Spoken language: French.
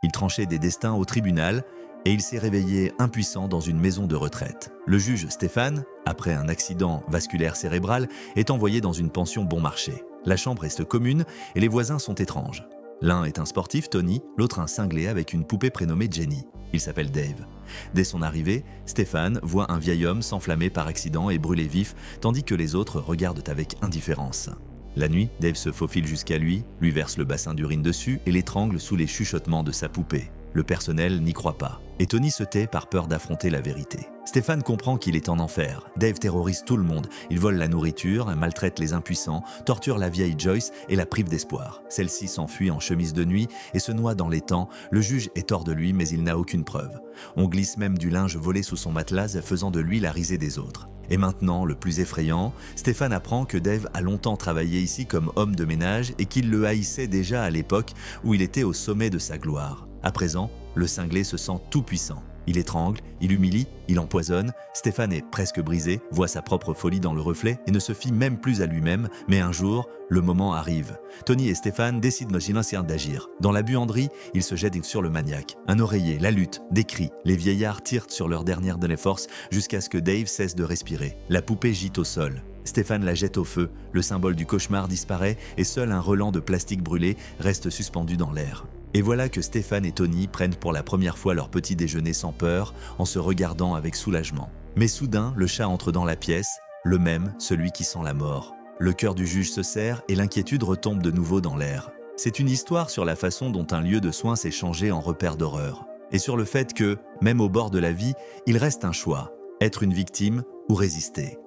Il tranchait des destins au tribunal et il s'est réveillé impuissant dans une maison de retraite. Le juge Stéphane, après un accident vasculaire cérébral, est envoyé dans une pension bon marché. La chambre reste commune et les voisins sont étranges. L'un est un sportif, Tony, l'autre un cinglé avec une poupée prénommée Jenny. Il s'appelle Dave. Dès son arrivée, Stéphane voit un vieil homme s'enflammer par accident et brûler vif, tandis que les autres regardent avec indifférence. La nuit, Dave se faufile jusqu'à lui verse le bassin d'urine dessus et l'étrangle sous les chuchotements de sa poupée. Le personnel n'y croit pas, et Tony se tait par peur d'affronter la vérité. Stéphane comprend qu'il est en enfer. Dave terrorise tout le monde. Il vole la nourriture, maltraite les impuissants, torture la vieille Joyce et la prive d'espoir. Celle-ci s'enfuit en chemise de nuit et se noie dans l'étang. Le juge est hors de lui, mais il n'a aucune preuve. On glisse même du linge volé sous son matelas, faisant de lui la risée des autres. Et maintenant, le plus effrayant, Stéphane apprend que Dave a longtemps travaillé ici comme homme de ménage et qu'il le haïssait déjà à l'époque où il était au sommet de sa gloire. À présent, le cinglé se sent tout puissant. Il étrangle, il humilie, il empoisonne. Stéphane est presque brisé, voit sa propre folie dans le reflet et ne se fie même plus à lui-même. Mais un jour, le moment arrive. Tony et Stéphane décident d'agir. Dans la buanderie, ils se jettent sur le maniaque. Un oreiller, la lutte, des cris. Les vieillards tirent sur leur dernière de force jusqu'à ce que Dave cesse de respirer. La poupée gît au sol. Stéphane la jette au feu. Le symbole du cauchemar disparaît et seul un relent de plastique brûlé reste suspendu dans l'air. Et voilà que Stéphane et Tony prennent pour la première fois leur petit déjeuner sans peur, en se regardant avec soulagement. Mais soudain, le chat entre dans la pièce, le même, celui qui sent la mort. Le cœur du juge se serre et l'inquiétude retombe de nouveau dans l'air. C'est une histoire sur la façon dont un lieu de soins s'est changé en repère d'horreur. Et sur le fait que, même au bord de la vie, il reste un choix, être une victime ou résister.